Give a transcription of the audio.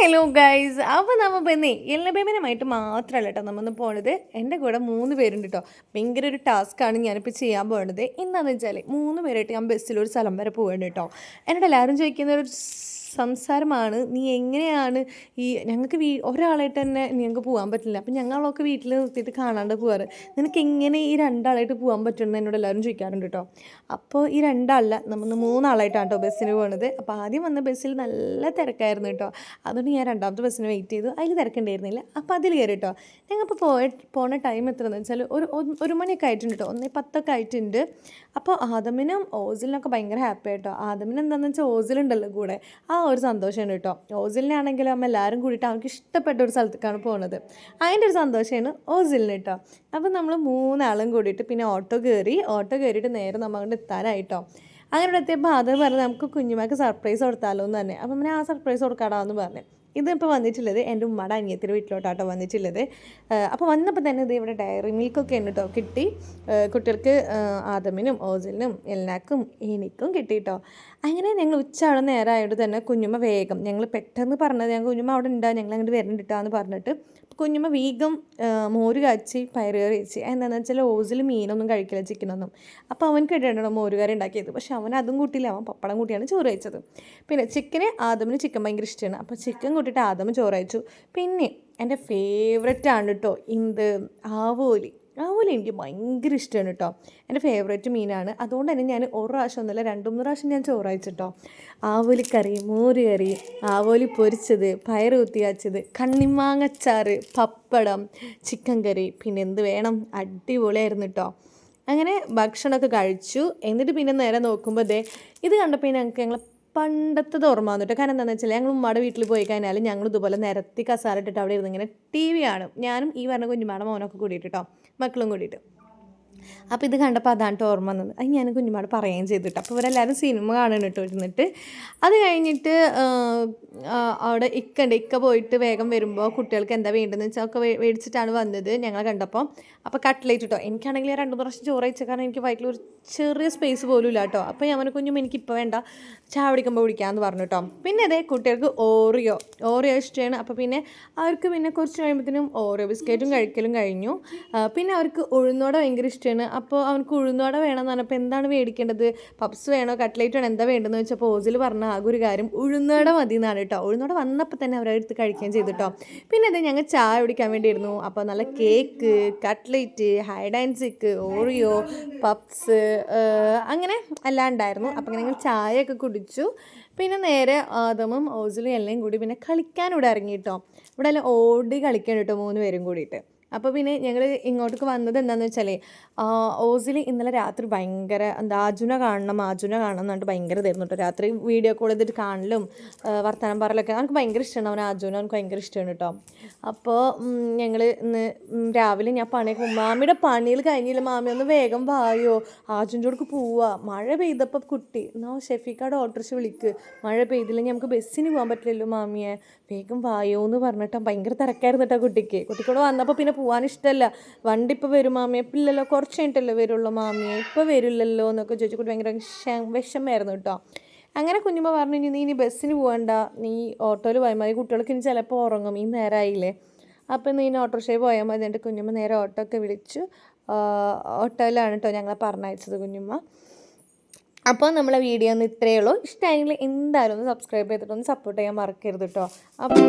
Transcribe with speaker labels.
Speaker 1: Hello guys, അപ്പോൾ നമ്മൾ പിന്നെ എല്ലബേബിനുമായിട്ട് മാത്രമല്ല കേട്ടോ നമ്മൊന്ന് പോണത്. എൻ്റെ കൂടെ 3 പേരുണ്ട് കേട്ടോ. ഭയങ്കര ഒരു ടാസ്ക്കാണ് ഞാനിപ്പോൾ ചെയ്യാൻ പോകുന്നത്. എന്താണെന്ന് വെച്ചാൽ 3 പേരായിട്ട് ഞാൻ ബസ്സിലൊരു സ്ഥലം വരെ പോവുകയാണ് കേട്ടോ. എന്നോട് എല്ലാവരും ചോദിക്കുന്ന ഒരു സംസാരമാണ്, നീ എങ്ങനെയാണ് ഞങ്ങൾക്ക് ഒരാളായിട്ട് തന്നെ ഞങ്ങൾക്ക് പോകാൻ പറ്റില്ല, അപ്പം ഞങ്ങളൊക്കെ വീട്ടിൽ നിർത്തിയിട്ട് കാണാണ്ട് പോകാറ്, നിനക്ക് എങ്ങനെ ഈ 2 ആളായിട്ട് പോകാൻ പറ്റുമെന്ന് എന്നോട് എല്ലാവരും ചോദിക്കാറുണ്ട് കേട്ടോ. അപ്പോൾ ഈ 2 ആളല്ല, നമ്മൾ 3 ആളായിട്ടാണ് കേട്ടോ ബസ്സിന് പോകുന്നത്. അപ്പോൾ ആദ്യം വന്ന ബസ്സിൽ നല്ല തിരക്കായിരുന്നു കേട്ടോ. അതുകൊണ്ട് ഞാൻ 2ാമത്തെ ബസ്സിന് വെയിറ്റ് ചെയ്തു. അതിൽ തിരക്കുണ്ടായിരുന്നില്ല, അപ്പോൾ അതിൽ കയറി കേട്ടോ. ഞങ്ങളിപ്പോൾ പോണ ടൈം എത്രയെന്ന് വെച്ചാൽ ഒരു മണിയൊക്കെ ആയിട്ടുണ്ട് കേട്ടോ, 1:10 ആയിട്ടുണ്ട്. അപ്പോൾ ആദമിനും ഓസിലിനൊക്കെ ഭയങ്കര ഹാപ്പി ആയിട്ടോ. ആദമിന് എന്താണെന്ന് വെച്ചാൽ ഓസിലുണ്ടല്ലോ കൂടെ, ആ ഒരു സന്തോഷമാണ് കേട്ടോ. ഓസിലിനാണെങ്കിലും അമ്മ എല്ലാവരും കൂടിയിട്ട് അവർക്ക് ഇഷ്ടപ്പെട്ട ഒരു സ്ഥലത്തേക്കാണ് പോകുന്നത്. അതിൻ്റെ ഒരു സന്തോഷമാണ് ഓസിലിന് കേട്ടോ. അപ്പോൾ നമ്മൾ 3 ആളും കൂടിയിട്ട് പിന്നെ ഓട്ടോ കയറിയിട്ട് നേരെ നമ്മൾ അങ്ങോട്ട് എത്താനായിട്ടോ. അങ്ങനെ എത്തിയപ്പോൾ അത് പറഞ്ഞ് നമുക്ക് കുഞ്ഞുമാക്ക് സർപ്രൈസ് കൊടുത്താലോ എന്ന് തന്നെ. അപ്പം ആ സർപ്രൈസ് കൊടുക്കാടാന്ന് പറഞ്ഞു. ഇതിപ്പോൾ വന്നിട്ടുള്ളത് എൻ്റെ ഉമ്മയുടെ അനിയത്തിൻ്റെ വീട്ടിലോട്ടാട്ടോ വന്നിട്ടുള്ളത്. അപ്പോൾ വന്നപ്പോൾ തന്നെ ഇത് ഇവിടെ ഡയറി മിൽക്കൊക്കെ ഉണ്ട് കേട്ടോ കിട്ടി. കുട്ടികൾക്ക് ആദമിനും ഓസിലിനും എൽനാക്കും എനിക്കും കിട്ടിയിട്ടോ. അങ്ങനെ ഞങ്ങൾ ഉച്ചയാവുന്ന നേരമായിട്ട് തന്നെ കുഞ്ഞുമ്മ വേഗം, ഞങ്ങൾ പെട്ടെന്ന് പറഞ്ഞത് ഞങ്ങൾ കുഞ്ഞുമ്മ അവിടെ ഉണ്ടാകും, ഞങ്ങൾ അങ്ങോട്ട് വരുന്നുണ്ടിട്ടാന്ന് പറഞ്ഞിട്ട് കുഞ്ഞുമ്മ വേഗം മോര് കാച്ചി പയറുകറി വെച്ച്. എന്താണെന്ന് വെച്ചാൽ ഓസിൽ മീനൊന്നും കഴിക്കില്ല, ചിക്കനൊന്നും. അപ്പോൾ അവൻ കേട്ടിട്ടുണ്ടോ മോര് കറി ഉണ്ടാക്കിയത്, പക്ഷെ അവൻ അതും കൂട്ടിയില്ല, അവൻ പപ്പടം കൂട്ടിയാണ് ചോറ് കഴിച്ചത്. പിന്നെ ആദമിന് ചിക്കൻ ഭയങ്കര ഇഷ്ടമാണ്, അപ്പോൾ ചിക്കൻ കൂട്ടിയിട്ട് ആദം ചോറ് കഴിച്ചു. പിന്നെ എൻ്റെ ഫേവററ്റ് ആണ് കേട്ടോ ആവോലി എനിക്ക് ഭയങ്കര ഇഷ്ടമാണ് കേട്ടോ. എൻ്റെ ഫേവറേറ്റ് മീനാണ്. അതുകൊണ്ട് തന്നെ ഞാൻ ഒരു പ്രാവശ്യം ഒന്നുമില്ല, 2-3 പ്രാവശ്യം ഞാൻ ചോറ് കഴിച്ചിട്ടോ. ആവോലിക്കറി, മോര് കറി, ആവോലി പൊരിച്ചത്, പയറ് കുത്തിയാച്ചത്, കണ്ണിമാങ്ങച്ചാറ്, പപ്പടം, ചിക്കൻ കറി, പിന്നെ എന്ത് വേണം, അടിപൊളിയായിരുന്നു കേട്ടോ. അങ്ങനെ ഭക്ഷണമൊക്കെ കഴിച്ചു. എന്നിട്ട് പിന്നെ നേരെ നോക്കുമ്പോൾ ഇത് കണ്ടപ്പോൾ ഞങ്ങൾ പണ്ടത്തെ ഓർമ്മ വന്നിട്ട്. കാരണം എന്താണെന്ന് വെച്ചാൽ ഞങ്ങൾ ഉമ്മയുടെ വീട്ടിൽ പോയി കഴിഞ്ഞാൽ ഞങ്ങൾ ഇതുപോലെ നിരത്തി കസാര ഇട്ടിട്ട് അവിടെ ഇരുന്ന് ഇങ്ങനെ TV കാണും. ഞാനും ഈ പറഞ്ഞ കുഞ്ഞുമാടെ മോനൊക്കെ കൂടിയിട്ട് കേട്ടോ, മക്കളും കൂടിയിട്ട്. അപ്പോൾ ഇത് കണ്ടപ്പോൾ അതാണ് ഓർമ്മ വന്നത്. അത് ഞാൻ കുഞ്ഞുമാട് പറയുകയും ചെയ്തിട്ട്. അപ്പോൾ ഇവരെല്ലാവരും സിനിമ കാണണം കേട്ടോ ഇരുന്നിട്ട്. അത് കഴിഞ്ഞിട്ട് അവിടെ ഇക്ക പോയിട്ട് വേഗം വരുമ്പോൾ കുട്ടികൾക്ക് എന്താ വേണ്ടതെന്ന് വെച്ചാൽ ഒക്കെ മേടിച്ചിട്ടാണ് വന്നത് ഞങ്ങളെ കണ്ടപ്പോൾ. അപ്പോൾ കട്ട്ലേറ്റ് കേട്ടോ. എനിക്കാണെങ്കിൽ 2 പ്രാവശ്യം ചോറ് കഴിച്ച കാരണം എനിക്ക് വയറ്റിൽ ഒരു ചെറിയ സ്പേസ് പോലും ഇല്ല കേട്ടോ. അപ്പോൾ ഞാൻ കുഞ്ഞും എനിക്കിപ്പോൾ വേണ്ട, ചായ കുടിക്കുമ്പോൾ കുടിക്കാമെന്ന് പറഞ്ഞു കേട്ടോ. പിന്നെ കുട്ടികൾക്ക് ഓറിയോ ഇഷ്ടമാണ്. അപ്പോൾ പിന്നെ അവർക്ക് പിന്നെ കുറച്ച് കഴിയുമ്പോഴത്തേനും ഓറിയോ ബിസ്ക്കറ്റും കഴിക്കലും കഴിഞ്ഞു. പിന്നെ അവർക്ക് ഉഴുന്നോടെ ഭയങ്കര ഇഷ്ടമാണ്. അപ്പോൾ അവനക്ക് ഉഴുന്നോടെ വേണമെന്ന് പറഞ്ഞപ്പോൾ എന്താണ് മേടിക്കേണ്ടത്, പപ്സ് വേണോ കട്ട്ലേറ്റ് വേണോ എന്താ വേണ്ടതെന്ന് വെച്ചപ്പോൾ ഓസിൽ പറഞ്ഞ ആകെ ഒരു കാര്യം ഉഴുന്നോടെ മതി എന്നാണ് കേട്ടോ. ഉഴുന്നോടെ വന്നപ്പോൾ തന്നെ അവരെടുത്ത് കഴിക്കുകയും ചെയ്തിട്ടോ. പിന്നെ ഞങ്ങൾ ചായ കുടിക്കാൻ വേണ്ടിയിരുന്നു. അപ്പോൾ നല്ല കേക്ക്, കട്ട്ലേറ്റ്, ഹൈഡ് ആൻഡ് സിക്ക്, ഓറിയോ, പപ്സ്, അങ്ങനെ എല്ലാം ഉണ്ടായിരുന്നു. അപ്പോൾ ഞങ്ങൾ ചായയൊക്കെ കുടിച്ചു. പിന്നെ നേരെ ആദമും ഓസിലും എല്ലാം കൂടി പിന്നെ കളിക്കാൻ ഇവിടെ ഇറങ്ങി കേട്ടോ. ഇവിടെ എല്ലാം ഓടി കളിക്കാൻ കേട്ടോ 3 പേരും കൂടിയിട്ട്. അപ്പോൾ പിന്നെ ഞങ്ങൾ ഇങ്ങോട്ടേക്ക് വന്നത് എന്താണെന്ന് വെച്ചാൽ ഓസിൽ ഇന്നലെ രാത്രി ഭയങ്കര ആജുന കാണണം എന്നിട്ട് ഭയങ്കര ഇതായിരുന്നു കേട്ടോ. രാത്രി വീഡിയോ കോൾ ചെയ്തിട്ട് കാണലും വർത്തമാനം പറയലൊക്കെ അവനക്ക് ഭയങ്കര ഇഷ്ടമാണ്. അവനക്ക് ഭയങ്കര ഇഷ്ടമാണ് കേട്ടോ. അപ്പോൾ ഞങ്ങൾ ഇന്ന് രാവിലെ ഞാൻ മാമിയുടെ പണിയിൽ കഴിഞ്ഞില്ല, മാമി ഒന്ന് വേഗം വായോ, ആജുൻ്റെ അടുക്ക് പോവുക, മഴ പെയ്തപ്പോൾ കുട്ടി ഷെഫീക്കാട് ഓട്ടോറിക്ഷ വിളിക്ക്, മഴ പെയ്തില്ലെങ്കിൽ നമുക്ക് ബസ്സിന് പോകാൻ പറ്റില്ലല്ലോ മാമിയെ, വേഗം വായോ എന്ന് പറഞ്ഞിട്ട് ഭയങ്കര തിരക്കായിരുന്നു കേട്ടോ കുട്ടിക്കൂടെ വന്നപ്പോൾ പിന്നെ പോകാൻ ഇഷ്ടമല്ല. വണ്ടി ഇപ്പോൾ വരും മാമിയെ, ഇല്ലല്ലോ കുറച്ച് കഴിഞ്ഞിട്ടല്ലേ വരുള്ളൂ മാമിയെ, ഇപ്പോൾ വരില്ലല്ലോ എന്നൊക്കെ ചോദിച്ചു. ഭയങ്കര വിഷമമായിരുന്നു കേട്ടോ. അങ്ങനെ കുഞ്ഞുമ്മ പറഞ്ഞു, നീ ബസ്സിന് പോകണ്ട, നീ ഓട്ടോയിൽ പോയാൽ മതി, കുട്ടികൾക്ക് ഇനി ചിലപ്പോൾ ഉറങ്ങും, ഈ നേരമായില്ലേ, അപ്പോൾ നീ ഓട്ടോറിക്ഷയിൽ പോയാൽ മതി. എന്നിട്ട് കുഞ്ഞുമ്മ നേരെ ഓട്ടോ ഒക്കെ വിളിച്ചു. ഓട്ടോയിലാണ് കേട്ടോ ഞങ്ങളെ പറഞ്ഞയച്ചത് കുഞ്ഞുമ്മ. അപ്പോൾ നമ്മളെ വീഡിയോ ഒന്ന് ഇത്രയേ ഉള്ളൂ. ഇഷ്ടമായെങ്കിൽ എന്തായാലും ഒന്ന് സബ്സ്ക്രൈബ് ചെയ്തിട്ടൊന്ന് സപ്പോർട്ട് ചെയ്യാൻ മറക്കരുത് കേട്ടോ. അപ്പോൾ